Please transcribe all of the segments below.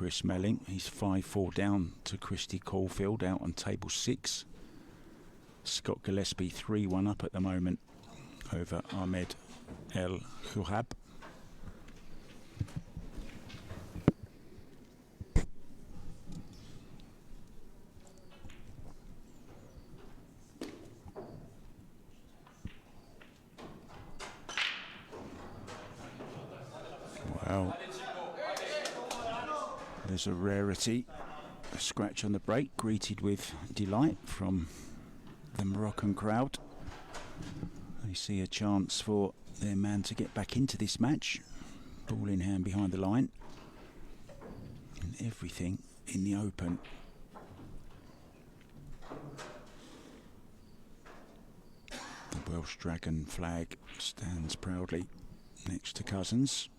Chris Melling. He's 5-4 down to Christy Caulfield out on table 6. Scott Gillespie 3-1 up at the moment over Ahmed El Khouhab. Wow, there's a rarity, a scratch on the break, greeted with delight from the Moroccan crowd. They see a chance for their man to get back into this match. Ball in hand behind the line. And everything in the open. The Welsh Dragon flag stands proudly next to COSINS.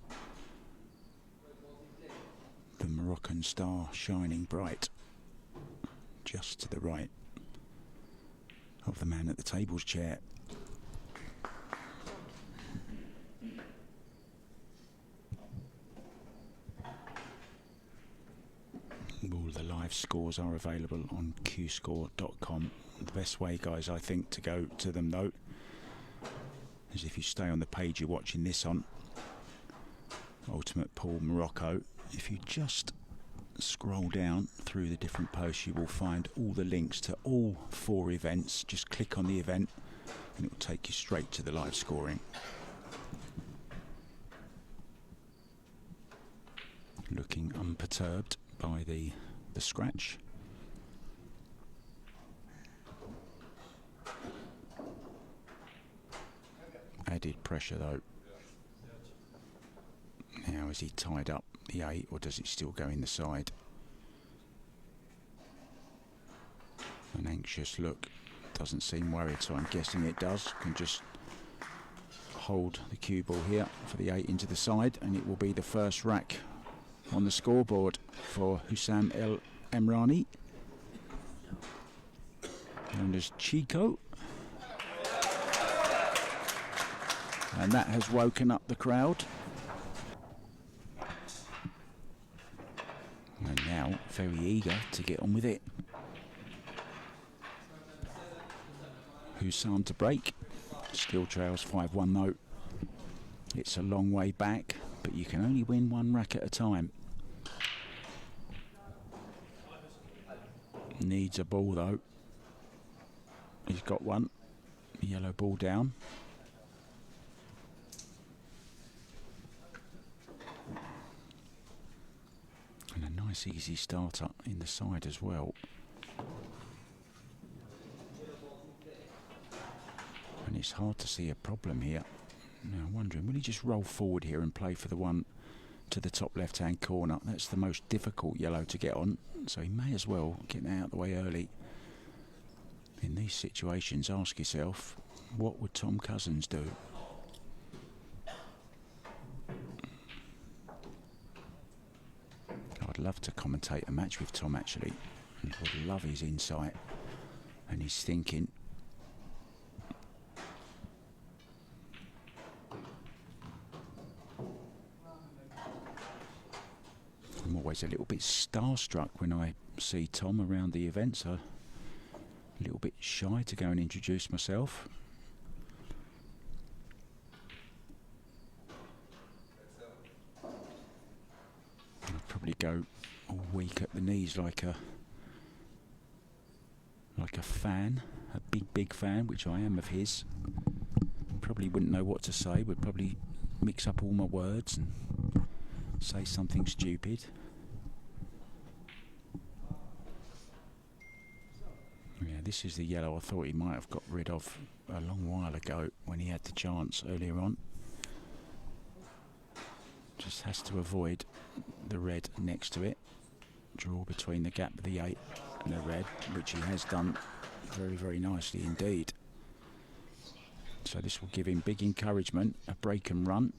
The Moroccan star shining bright just to the right of the man at the table's chair. All the live scores are available on qscore.com. The best way, guys, I think, to go to them though is if you stay on the page you're watching this on, Ultimate Pool Morocco. If you just scroll down through the different posts, you will find all the links to all 4 events. Just click on the event and it will take you straight to the live scoring. Looking unperturbed by the scratch. Added pressure though. Now, is he tied up the 8 or does it still go in the side? An anxious look, doesn't seem worried, so I'm guessing it does. Can just hold the cue ball here for the 8 into the side, and it will be the first rack on the scoreboard for Houssam El Amrani, known as Chico. And that has woken up the crowd. And now very eager to get on with it. Houssam to break. Still trails 5-1 though. It's a long way back, but you can only win 1 rack at a time. Needs a ball though. He's got one. Yellow ball down. And a nice easy starter in the side as well. And it's hard to see a problem here. Now I'm wondering, will he just roll forward here and play for the one to the top left hand corner? That's the most difficult yellow to get on, so he may as well get that out of the way early. In these situations, ask yourself, what would Tom COSINS do? I'd love to commentate a match with Tom actually. I would love his insight and his thinking. I'm always a little bit starstruck when I see Tom around the events. A little bit shy to go and introduce myself. I'd probably go all weak at the knees like a fan, a big fan, which I am of his. Probably wouldn't know what to say, would probably mix up all my words and say something stupid. Yeah, this is the yellow I thought he might have got rid of a long while ago when he had the chance earlier on. Just has to avoid the red next to it. Draw between the gap of the 8 and the red, which he has done very, very nicely indeed. So this will give him big encouragement, a break and run.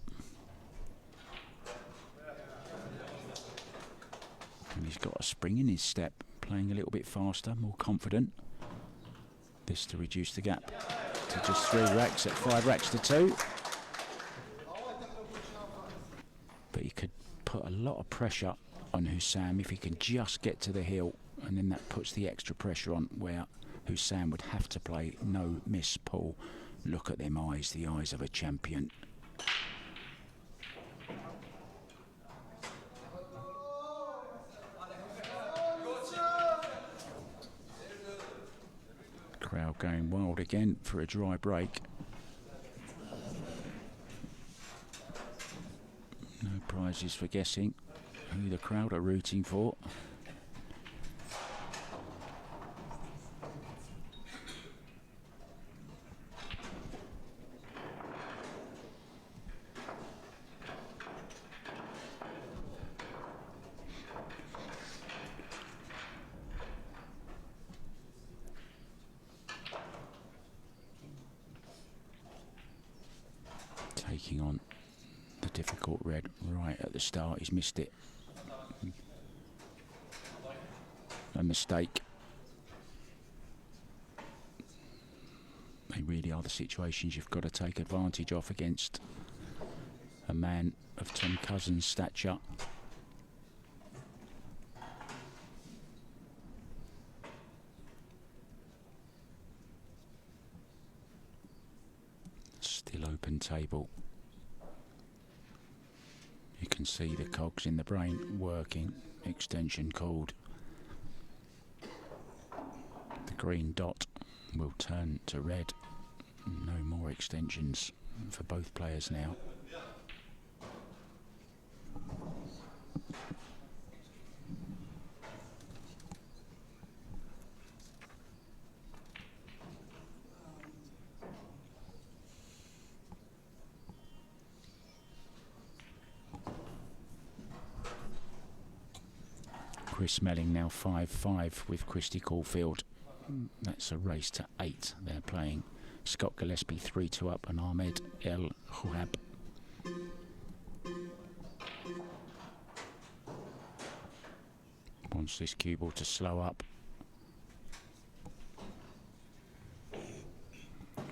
And he's got a spring in his step, playing a little bit faster, more confident. This to reduce the gap to just 3 racks at 5 racks to 2. But he could put a lot of pressure on Houssam if he can just get to the heel, and then that puts the extra pressure on where Houssam would have to play no miss pull. Look at them eyes, the eyes of a champion. Crowd going wild again for a dry break. No prizes for guessing who the crowd are rooting for. Taking on the difficult red right at the start. He's missed it. A mistake. They really are the situations you've got to take advantage of against a man of Tom Cousins' stature. Still open table. You can see the cogs in the brain working. Extension called. The green dot will turn to red. No more extensions for both players now. Chris Melling now 5-5 with Christy Caulfield. That's a race to 8 they're playing. Scott Gillespie 3-2 up and Ahmed El Khouab. Wants this cue ball to slow up.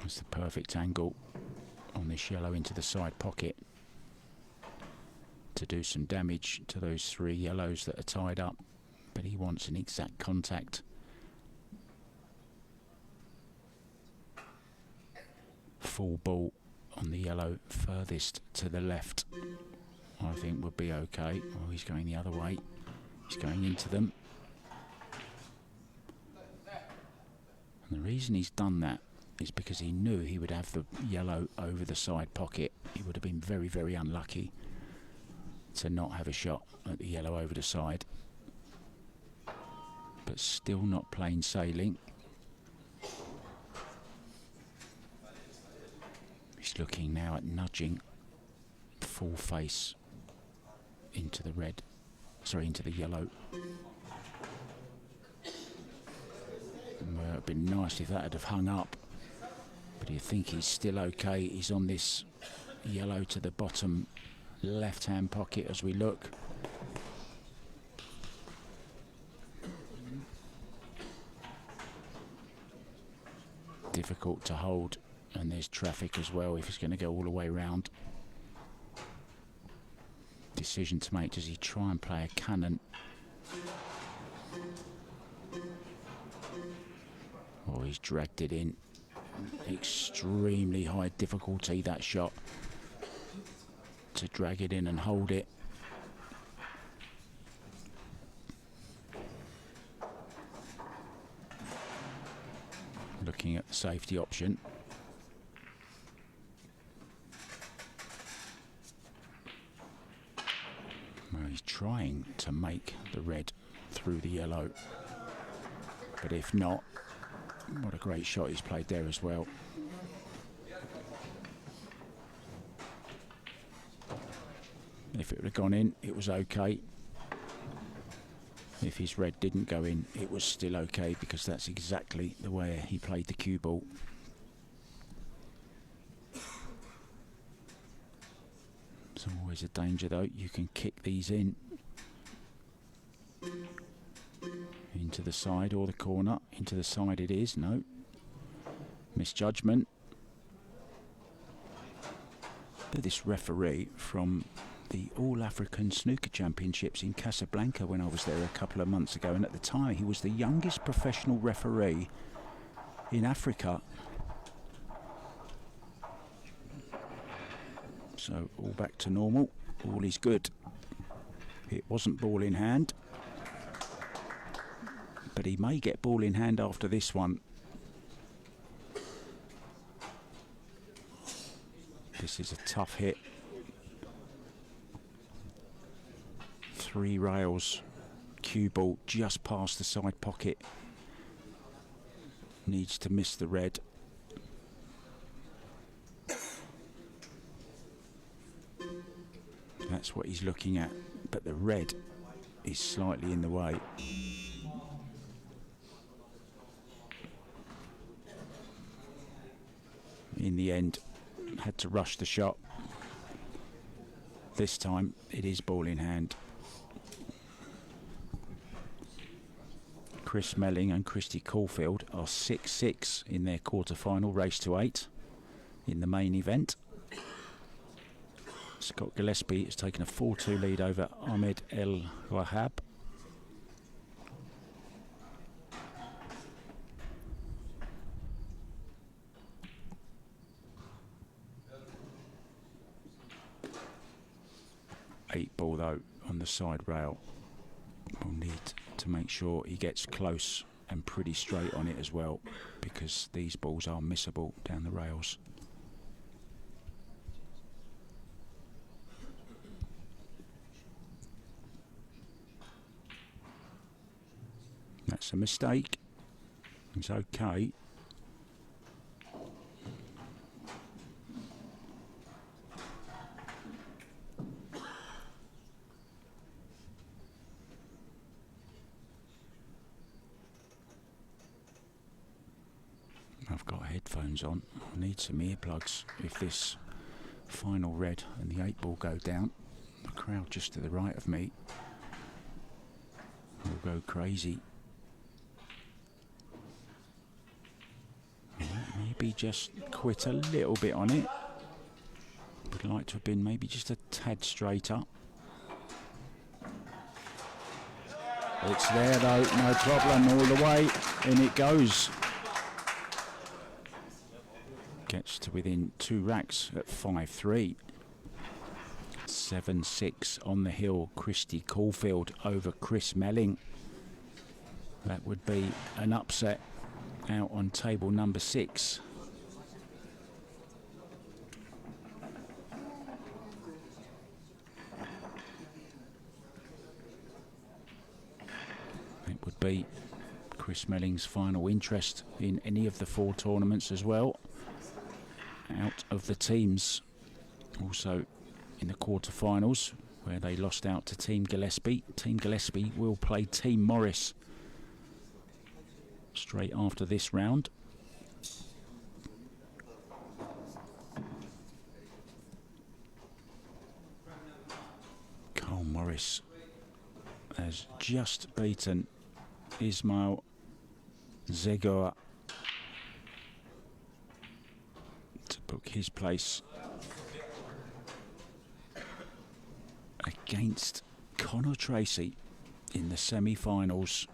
It's the perfect angle on this yellow into the side pocket to do some damage to those 3 yellows that are tied up. But he wants an exact contact. Full ball on the yellow furthest to the left, I think would be okay. Oh, he's going the other way. He's going into them. And the reason he's done that is because he knew he would have the yellow over the side pocket. He would have been very, very unlucky to not have a shot at the yellow over the side. But still not plain sailing. He's looking now at nudging full face into the red, into the yellow. Well, it'd been nice if that had have hung up. But you think he's still okay. He's on this yellow to the bottom left-hand pocket as we look. Difficult to hold, and there's traffic as well if he's going to go all the way round. Decision to make. Does he try and play a cannon? Oh, he's dragged it in. Extremely high difficulty, that shot. To drag it in and hold it. Looking at the safety option. Well, he's trying to make the red through the yellow. But if not, what a great shot he's played there as well. If it would have gone in, it was okay. If his red didn't go in, it was still okay, because that's exactly the way he played the cue ball. It's always a danger though. You can kick these in. Into the side or the corner. Into the side it is. No. Misjudgment. But this referee from the All-African Snooker Championships in Casablanca when I was there a couple of months ago, and at the time he was the youngest professional referee in Africa. So all back to normal, all is good. It wasn't ball in hand, but he may get ball in hand after this one. This is a tough hit. 3 rails, cue ball just past the side pocket. Needs to miss the red. That's what he's looking at, but the red is slightly in the way. In the end, had to rush the shot. This time it is ball in hand. Chris Melling and Christy Caulfield are 6-6 in their quarter-final race to 8 in the main event. Scott Gillespie has taken a 4-2 lead over Ahmed El Wahab. Eight ball though on the side rail. We'll need to make sure he gets close and pretty straight on it as well, because these balls are missable down the rails. That's a mistake. It's okay. I've got headphones on. I need some earplugs if this final red and the 8 ball go down. The crowd just to the right of me will go crazy. Maybe just quit a little bit on it. Would like to have been maybe just a tad straighter. It's there though, no problem, all the way, in it goes. Gets to within 2 racks at 5-3. 7-6 on the hill. Christy Caulfield over Chris Melling. That would be an upset out on table number 6. It would be Chris Melling's final interest in any of the 4 tournaments as well. Out of the teams, also in the quarterfinals, where they lost out to Team Gillespie. Team Gillespie will play Team Morris straight after this round. Cole Morris has just beaten Ismail Zegoa to book his place against Connor Tracy in the semi-finals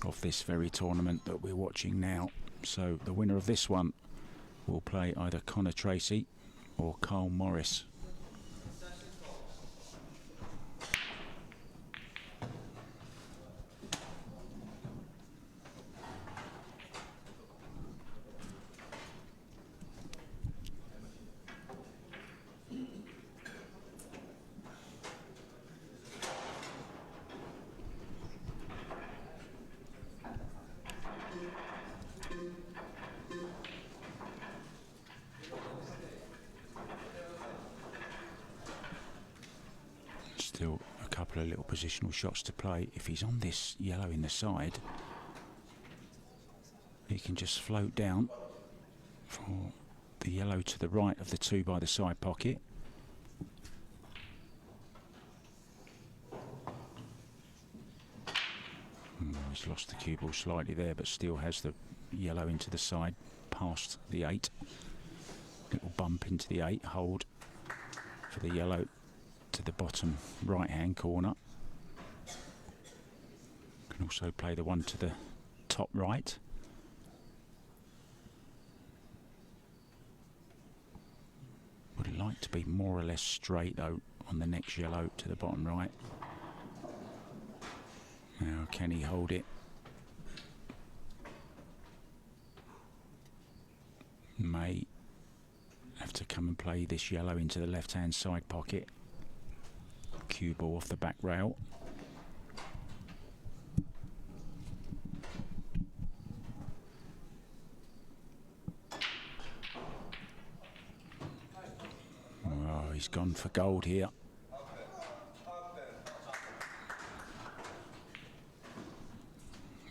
of this very tournament that we're watching now. So the winner of this one will play either Connor Tracy or Carl Morris. Still a couple of little positional shots to play. If he's on this yellow in the side, he can just float down for the yellow to the right of the 2 by the side pocket. He's lost the cue ball slightly there, but still has the yellow into the side past the 8. Little bump into the 8, hold for the yellow to the bottom right-hand corner. Can also play the one to the top right. Would like to be more or less straight though on the next yellow to the bottom right. Now can he hold it? May have to come and play this yellow into the left-hand side pocket. Cue ball off the back rail. Oh, he's gone for gold here.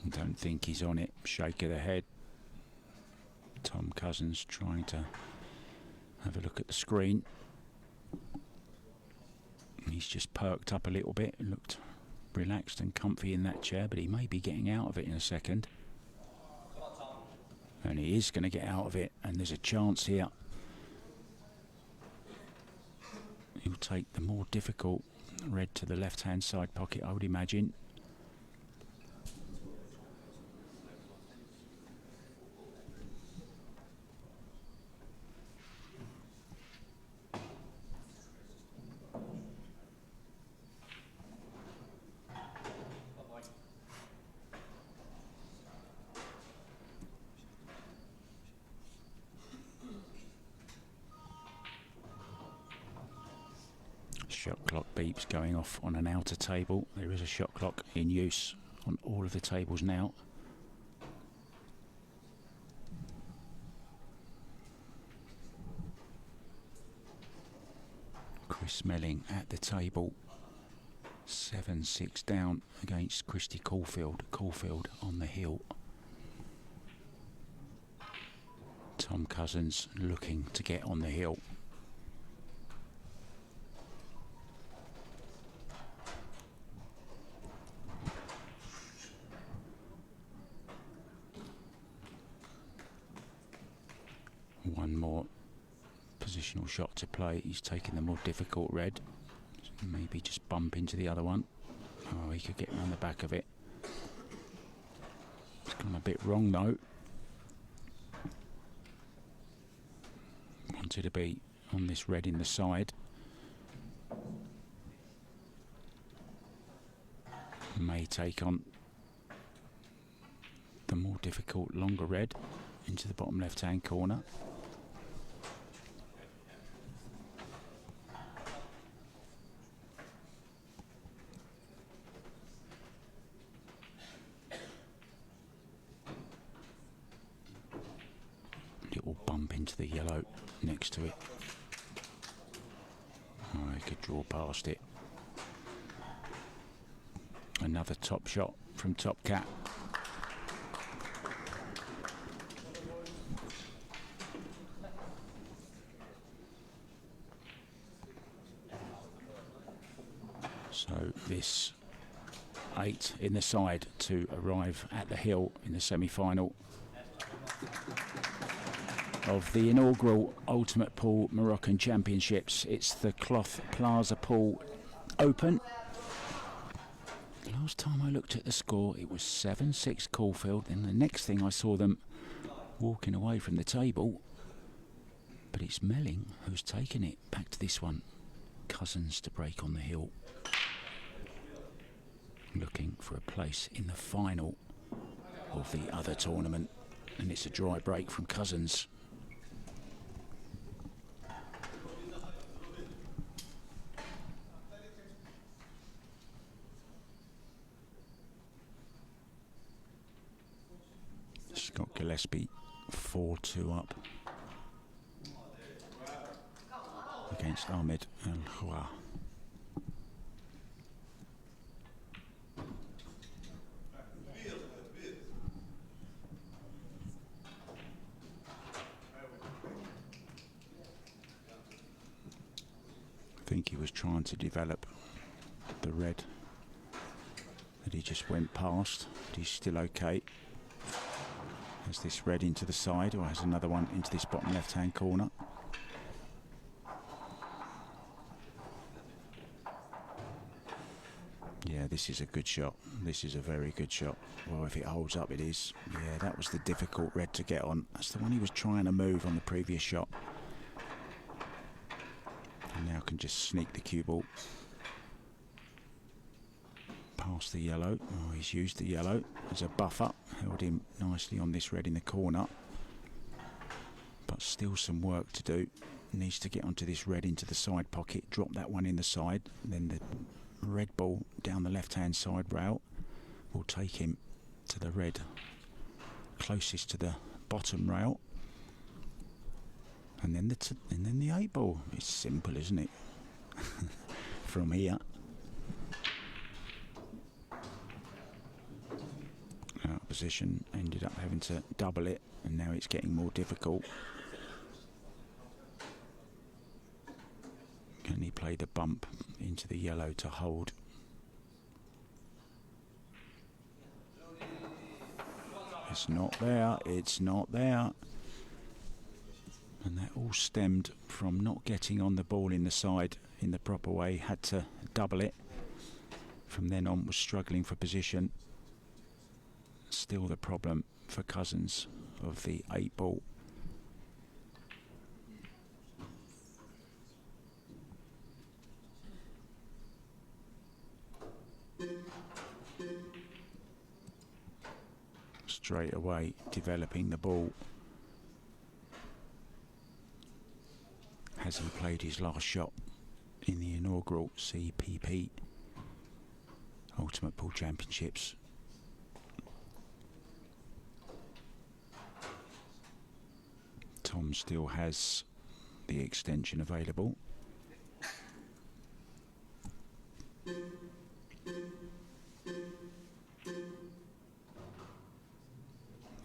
Don't think he's on it. Shake of the head. Tom Cousins trying to have a look at the screen. He's just perked up a little bit, looked relaxed and comfy in that chair, but he may be getting out of it in a second. And he is going to get out of it, and there's a chance here. He'll take the more difficult red to the left-hand side pocket, I would imagine. Shot clock beeps going off on an outer table. There is a shot clock in use on all of the tables now. Chris Smelling at the table. 7-6 down against Christy Caulfield. Caulfield on the hill. Tom Cousins looking to get on the hill. One more positional shot to play. He's taking the more difficult red. Maybe just bump into the other one. Oh, he could get around the back of it. It's gone a bit wrong though. Wanted to be on this red in the side. May take on the more difficult longer red into the bottom left hand corner. Little bump into the yellow next to it. Oh, he could draw past it. Another top shot from Top Cat. So this 8 in the side to arrive at the hill in the semi-final of the inaugural Ultimate Pool Moroccan Championships. It's the Cloth Plaza Pool Open. Last time I looked at the score, it was 7-6 Caulfield, and the next thing I saw them walking away from the table. But it's Melling who's taken it back to this one. Cousins to break on the hill. Looking for a place in the final of the other tournament, and it's a dry break from Cousins. Scott Gillespie 4-2 up against Ahmed Al-Khwa. I think he was trying to develop the red that he just went past, but he's still okay. Has this red into the side, or has another one into this bottom left hand corner. this is a good shot. This is a very good shot. Well, if it holds up, it is. Yeah, that was the difficult red to get on. That's the one he was trying to move on the previous shot. And now can just sneak the cue ball past the yellow. Oh, he's used the yellow as a buffer. Held him nicely on this red in the corner. But still some work to do. Needs to get onto this red into the side pocket. Drop that one in the side. Then the red ball down the left-hand side rail will take him to the red closest to the bottom rail. And then the 8 ball. It's simple, isn't it? From here. Out of position, ended up having to double it, and now it's getting more difficult. Can he play the bump into the yellow to hold? It's not there, it's not there. And that all stemmed from not getting on the ball in the side in the proper way. Had to double it. From then on was struggling for position. Still the problem for COSINS of the 8 ball. Straight away developing the ball. Has he played his last shot in the inaugural CPP Ultimate Pool Championships? Tom still has the extension available.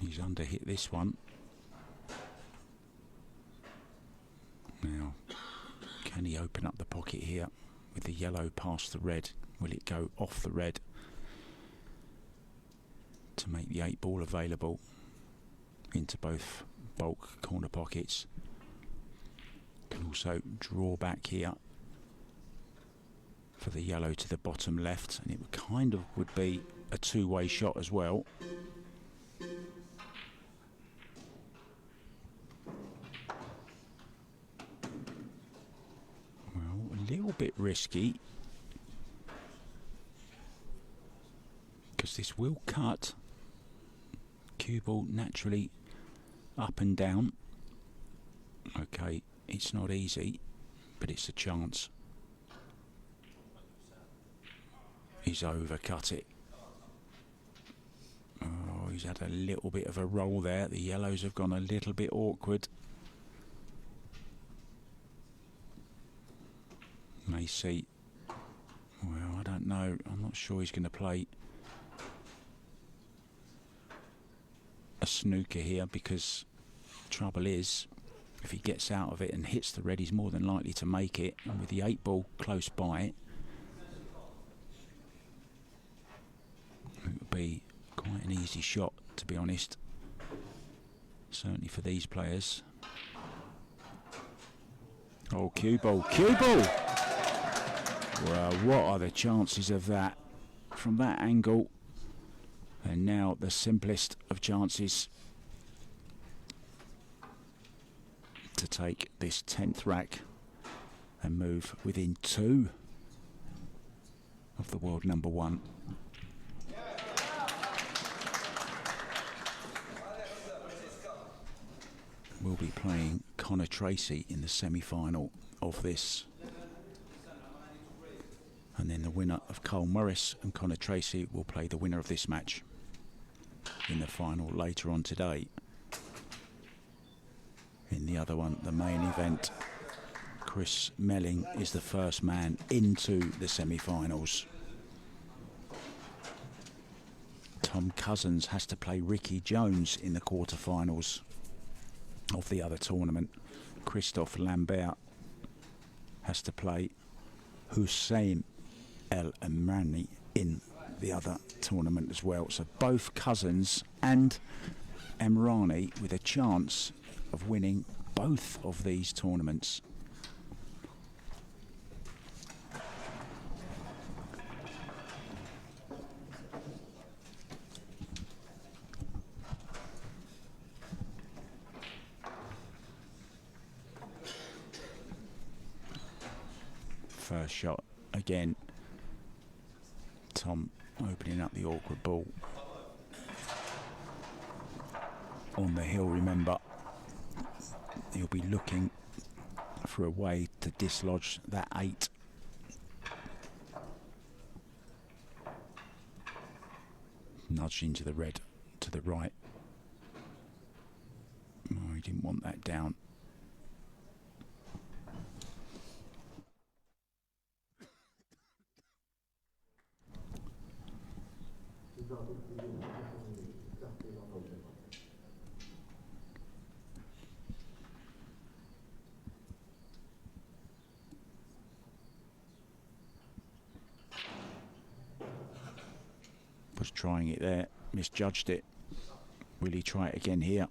He's underhit this one. Now, can he open up the pocket here with the yellow past the red? Will it go off the red to make the 8 ball available into both bulk corner pockets? Can also draw back here for the yellow to the bottom left, and it kind of would be a two-way shot as well. A little bit risky, because this will cut. Cue ball naturally up and down. Okay, it's not easy, but it's a chance. He's overcut it. Oh, he's had a little bit of a roll there. The yellows have gone a little bit awkward. May see. Well, I don't know. I'm not sure he's going to play a snooker here, because the trouble is, if he gets out of it and hits the red, he's more than likely to make it. And with the 8 ball close by, it would be quite an easy shot, to be honest. Certainly for these players. Oh, cue ball, cue ball! Well, what are the chances of that from that angle? And now the simplest of chances to take this 10th rack and move within 2 of the world number 1. We'll be playing Connor Tracy in the semi-final of this. And then the winner of Cole Morris and Connor Tracy will play the winner of this match in the final later on today. In the other one, the main event, Chris Melling is the first man into the semi-finals. Tom COSINS has to play Ricky Jones in the quarter-finals of the other tournament. Christophe Lambert has to play Houssam El Amrani in the other tournament as well. So both COSINS and Amrani with a chance of winning both of these tournaments. first shot again. Tom opening up the awkward ball. On the hill, remember, he'll be looking for a way to dislodge that 8. Nudged into the red to the right. Oh, he didn't want that down. Was trying it there, misjudged it. Will he try it again here?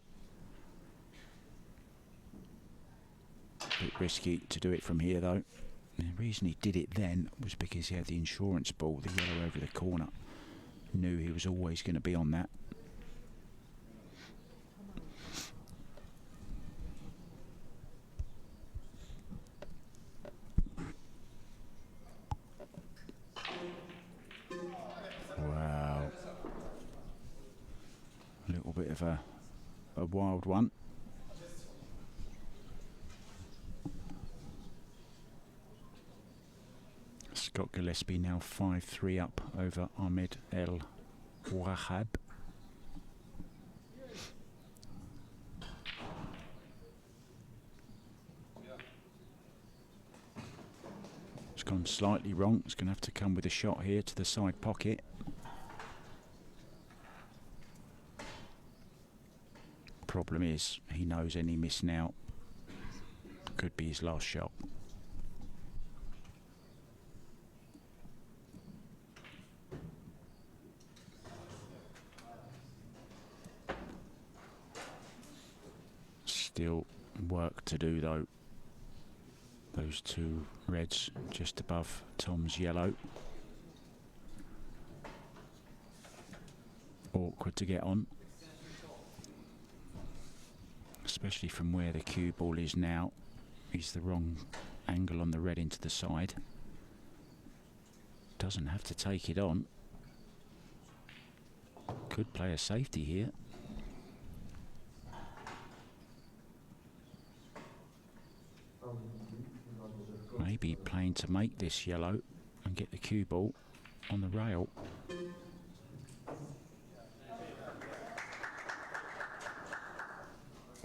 A bit risky to do it from here though. The reason he did it then was because he had the insurance ball, the yellow over the corner. Knew he was always going to be on that. Wow. A little bit of a wild one. Scott Gillespie now 5-3 up over Ahmed El Wahab. It's gone slightly wrong. It's going to have to come with a shot here to the side pocket. Problem is, he knows any miss now could be his last shot. Still work to do though. Those 2 reds just above Tom's yellow. Awkward to get on. Especially from where the cue ball is now. He's the wrong angle on the red into the side. Doesn't have to take it on. Could play a safety here. Maybe playing to make this yellow and get the cue ball on the rail.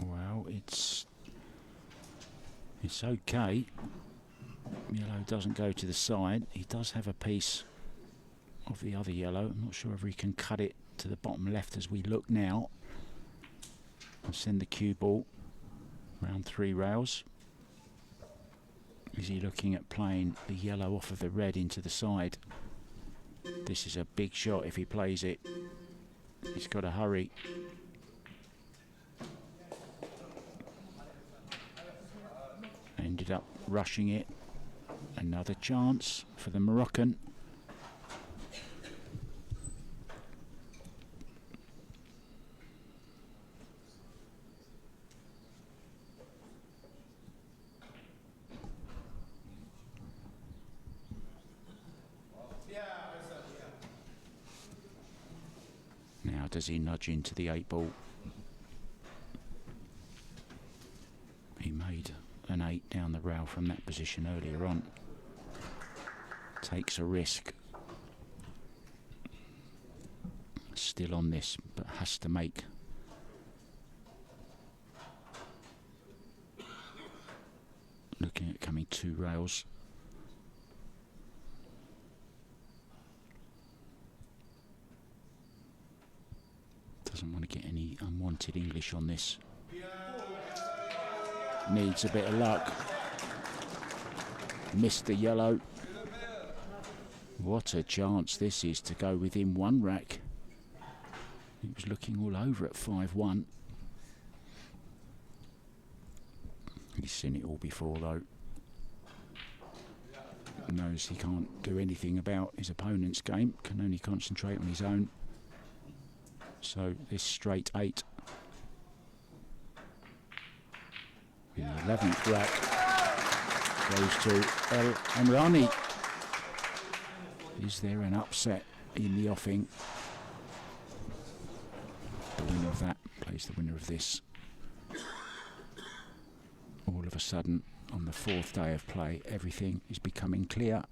Well, it's okay. Yellow doesn't go to the side. He does have a piece of the other yellow. I'm not sure if he can cut it to the bottom left as we look now. I'll send the cue ball around 3 rails. Is he looking at playing the yellow off of the red into the side? This is a big shot if he plays it. He's got to hurry. Ended up rushing it. Another chance for the Moroccan. Now does he nudge into the 8 ball? He made an 8 down the rail from that position earlier on. Takes a risk. Still on this, but has to make. Looking at coming 2 rails. Doesn't want to get any unwanted English on this. Needs a bit of luck. Missed the yellow. What a chance this is to go within 1 rack. He was looking all over at 5-1. He's seen it all before though. Knows he can't do anything about his opponent's game. Can only concentrate on his own. So this straight 8. In the 11th rack, goes to El Amrani. Is there an upset in the offing? The winner of that plays the winner of this. All of a sudden, on the fourth day of play, everything is becoming clear.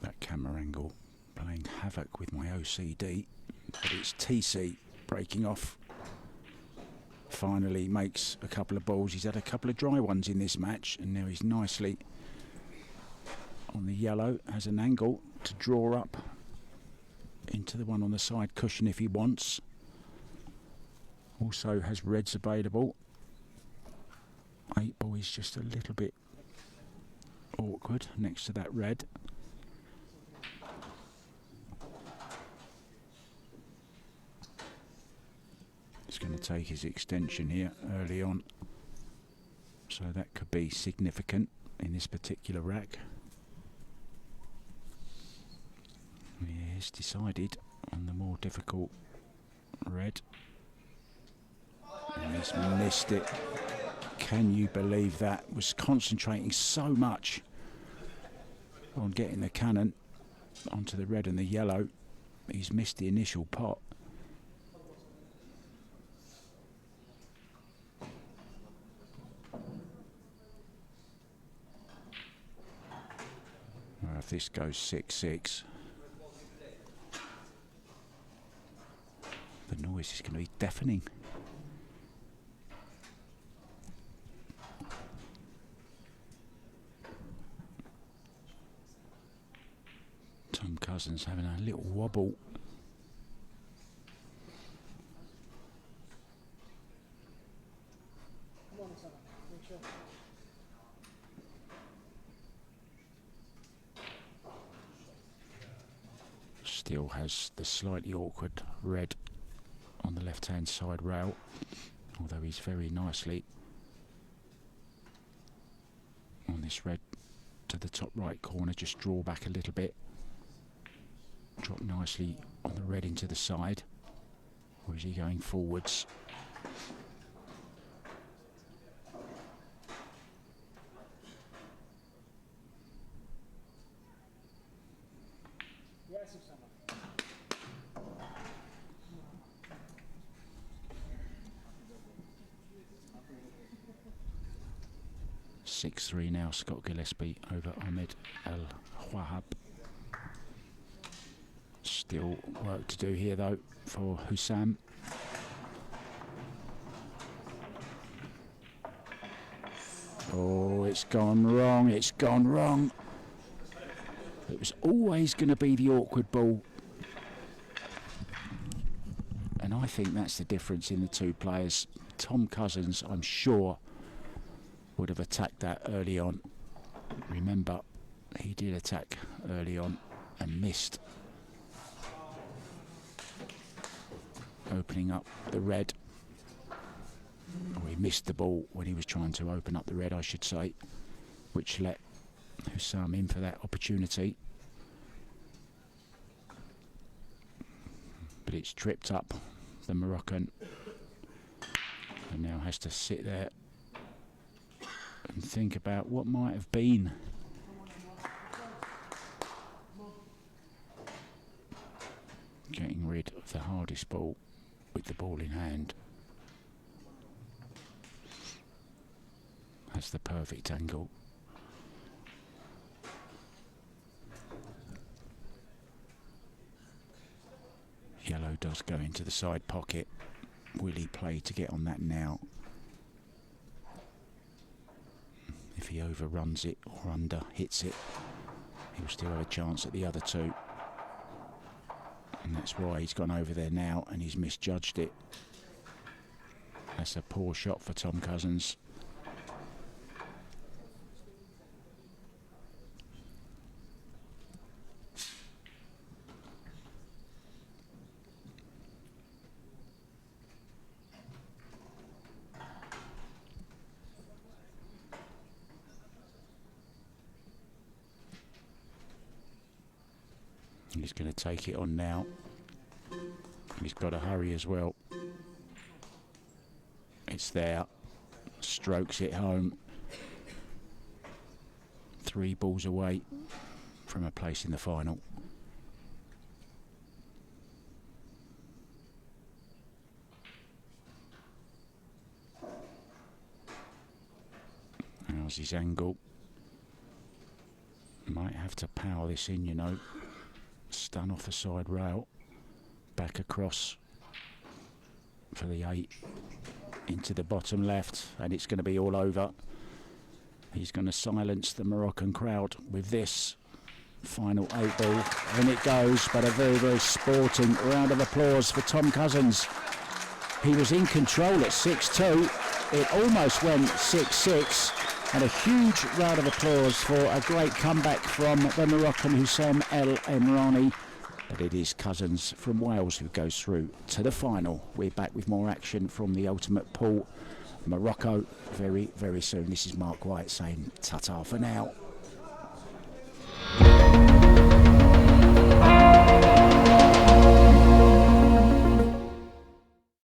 That camera angle playing havoc with my OCD, but it's TC breaking off. Finally makes a couple of balls. He's had a couple of dry ones in this match, and now he's nicely on the yellow, has an angle to draw up into the one on the side cushion if he wants. Also has reds available. 8 ball is just a little bit awkward next to that red. He's going to take his extension here early on, so that could be significant in this particular rack. He has decided on the more difficult red, and he's missed it. Can you believe that? Was concentrating so much on getting the cannon onto the red and the yellow, he's missed the initial pot. If this goes 6-6, the noise is going to be deafening. Tom Cousins having a little wobble. Still has the slightly awkward red on the left hand side rail, although he's very nicely on this red to the top right corner. Just draw back a little bit, drop nicely on the red into the side, or is he going forwards? Three now, Scott Gillespie over Ahmed Al-Wahab. Still work to do here though for Houssam. Oh, it's gone wrong, it's gone wrong. It was always going to be the awkward ball. And I think that's the difference in the two players. Tom Cousins, I'm sure, would have attacked that early on. Remember, he did attack early on and missed. Opening up the red. Or he missed the ball when he was trying to open up the red, I should say, which let Houssam in for that opportunity. But it's tripped up the Moroccan, and now has to sit there and think about what might have been. Getting rid of the hardest ball with the ball in hand. That's the perfect angle. Yellow does go into the side pocket. Will he play to get on that now? If he overruns it or under hits it, he'll still have a chance at the other two. And that's why he's gone over there now and he's misjudged it. That's a poor shot for Tom Cousins. He's going to take it on now. He's got to hurry as well. It's there. Strokes it home. 3 balls away from a place in the final. How's his angle? Might have to power this in, you know. Stun off the side rail. Back across for the 8. Into the bottom left, and it's going to be all over. He's going to silence the Moroccan crowd with this final 8 ball. And it goes, but a very, very sporting round of applause for Tom Cousins. He was in control at 6-2. It almost went 6-6. And a huge round of applause for a great comeback from the Moroccan Houssam El Amrani. But it is Cousins from Wales who goes through to the final. We're back with more action from the ultimate pool. Morocco very, very soon. This is Mark White saying ta-ta for now.